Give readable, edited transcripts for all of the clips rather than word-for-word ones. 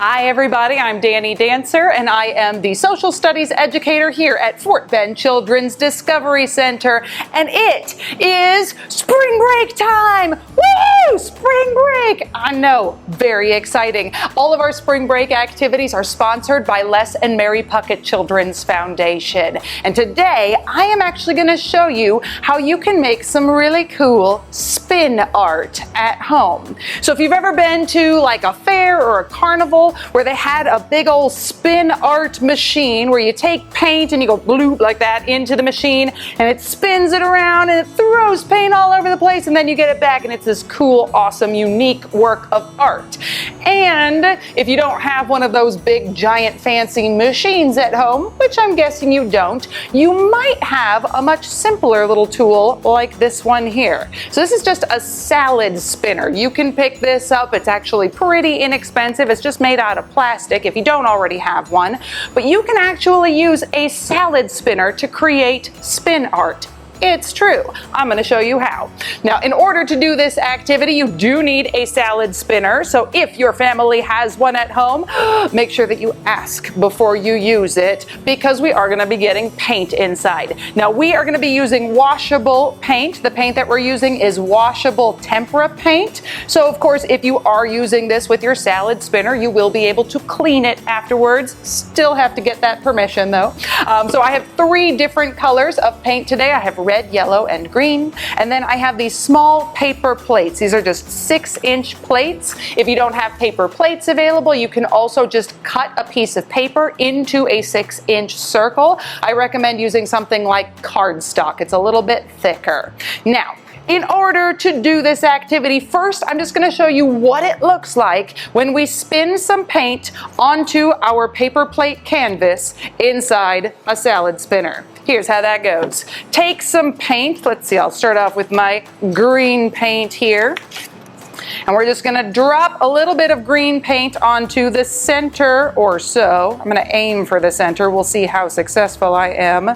Hi everybody, I'm Danny Dancer and I am the social studies educator here at Fort Bend Children's Discovery Center, and it is spring break time! Woo! Spring break! I know, very exciting. All of our spring break activities are sponsored by Les and Mary Puckett Children's Foundation. And today I am actually going to show you how you can make some really cool spin art at home. So if you've ever been to like a fair or a carnival where they had a big old spin art machine where you take paint and you go bloop like that into the machine and it spins it around and it throws paint all over the place and then you get it back and it's this cool, awesome, unique work of art. And if you don't have one of those big, giant, fancy machines at home, which I'm guessing you don't, you might have a much simpler little tool like this one here. So this is just a salad spinner. You can pick this up. It's actually pretty inexpensive. It's just made out of plastic if you don't already have one. But you can actually use a salad spinner to create spin art. It's true. I'm going to show you how. Now, in order to do this activity, you do need a salad spinner. So if your family has one at home, make sure that you ask before you use it because we are going to be getting paint inside. Now, we are going to be using washable paint. The paint that we're using is washable tempera paint. So, of course, if you are using this with your salad spinner, you will be able to clean it afterwards. Still have to get that permission, though. So I have 3 different colors of paint today. I have red, yellow, and green. And then I have these small paper plates. These are just 6-inch plates. If you don't have paper plates available, you can also just cut a piece of paper into a 6-inch circle. I recommend using something like cardstock. It's a little bit thicker. Now, in order to do this activity, first I'm just going to show you what it looks like when we spin some paint onto our paper plate canvas inside a salad spinner. Here's how that goes. Take some paint. Let's see, I'll start off with my green paint here. And we're just going to drop a little bit of green paint onto the center or so. I'm going to aim for the center. We'll see how successful I am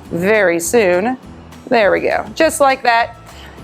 very soon. There we go. Just like that.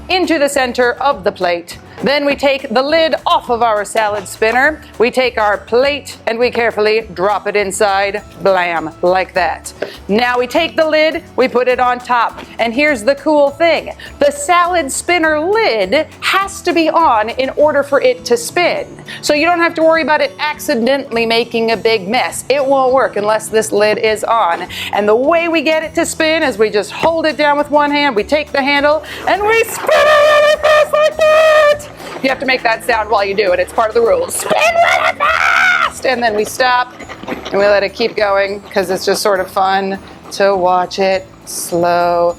Into the center of the plate. Then we take the lid off of our salad spinner. We take our plate and we carefully drop it inside, blam, like that. Now we take the lid, we put it on top. And here's the cool thing. The salad spinner lid has to be on in order for it to spin. So you don't have to worry about it accidentally making a big mess. It won't work unless this lid is on. And the way we get it to spin is we just hold it down with one hand, we take the handle, and we spin it really fast like that. You have to make that sound while you do it. It's part of the rules. Spin really fast! And then we stop and we let it keep going because it's just sort of fun to watch it slow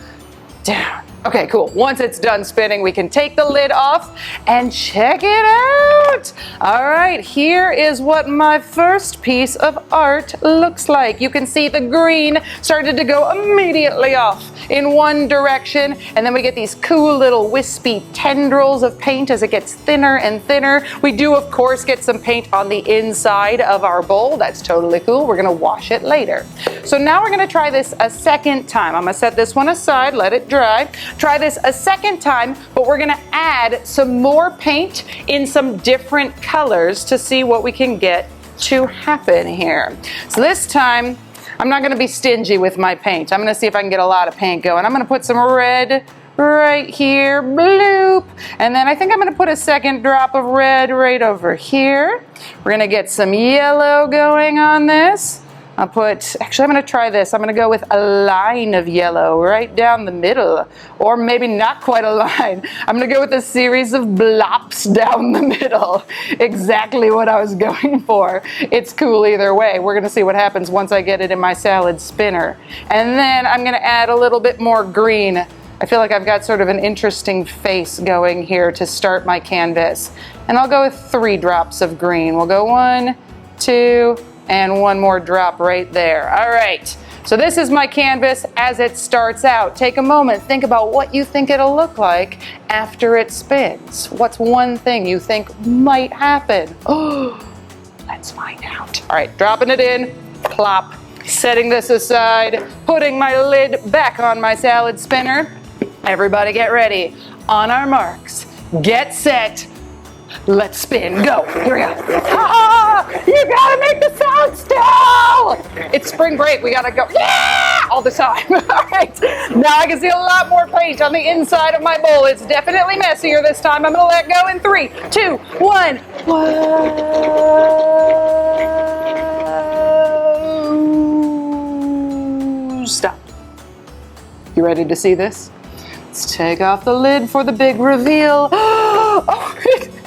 down. Okay, cool. Once it's done spinning, we can take the lid off and check it out. All right, here is what my first piece of art looks like. You can see the green started to go immediately off in one direction, and then we get these cool little wispy tendrils of paint as it gets thinner and thinner. We do, of course, get some paint on the inside of our bowl. That's totally cool. We're gonna wash it later. So now we're gonna try this a second time. I'm gonna set this one aside, let it dry. Try this a second time, but we're gonna add some more paint in some different colors to see what we can get to happen here. So this time, I'm not gonna be stingy with my paint. I'm gonna see if I can get a lot of paint going. I'm gonna put some red right here, bloop. And then I think I'm gonna put a second drop of red right over here. We're gonna get some yellow going on this. Actually I'm gonna try this. I'm gonna go with a line of yellow right down the middle, or maybe not quite a line. I'm gonna go with a series of blops down the middle. Exactly what I was going for. It's cool either way. We're gonna see what happens once I get it in my salad spinner. And then I'm gonna add a little bit more green. I feel like I've got sort of an interesting face going here to start my canvas. And I'll go with 3 drops of green. We'll go 1, 2, and 1 more drop right there. All right, so this is my canvas as it starts out. Take a moment, think about what you think it'll look like after it spins. What's one thing you think might happen? Oh, let's find out. All right, dropping it in, plop, setting this aside, putting my lid back on my salad spinner. Everybody get ready. On our marks, get set, let's spin, go. Here we go. Ah, you got spring break, we gotta go, yeah, all the time. All right, now I can see a lot more paint on the inside of my bowl. It's definitely messier this time. I'm gonna let go in 3, 2, 1. Whoa. Stop. You ready to see this? Let's take off the lid for the big reveal. Oh,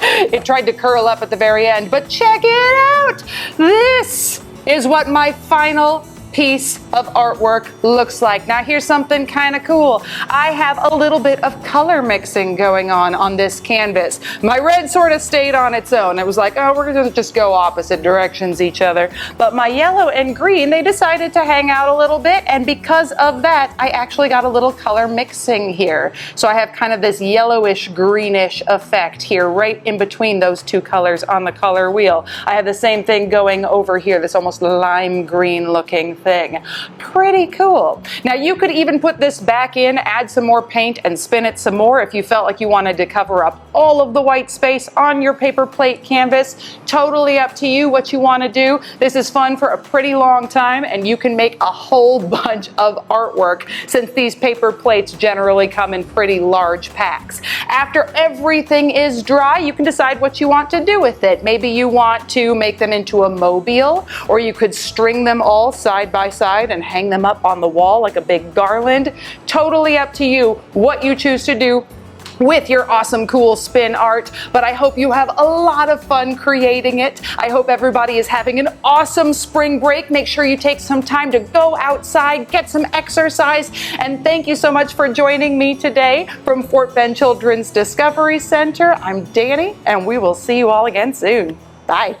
it tried to curl up at the very end, but check it out. This is what my final piece of artwork looks like. Now here's something kind of cool. I have a little bit of color mixing going on this canvas. My red sort of stayed on its own. It was like, oh, we're gonna just go opposite directions each other. But my yellow and green, they decided to hang out a little bit, and because of that, I actually got a little color mixing here. So I have kind of this yellowish greenish effect here, right in between those two colors on the color wheel. I have the same thing going over here, this almost lime green looking thing. Pretty cool. Now you could even put this back in, add some more paint and spin it some more if you felt like you wanted to cover up all of the white space on your paper plate canvas. Totally up to you what you want to do. This is fun for a pretty long time, and you can make a whole bunch of artwork since these paper plates generally come in pretty large packs. After everything is dry, you can decide what you want to do with it. Maybe you want to make them into a mobile, or you could string them all side by side and hang them up on the wall like a big garland. Totally up to you what you choose to do with your awesome, cool spin art, but I hope you have a lot of fun creating it. I hope everybody is having an awesome spring break. Make sure you take some time to go outside, get some exercise, and thank you so much for joining me today from Fort Bend Children's Discovery Center. I'm Danny, and we will see you all again soon. Bye.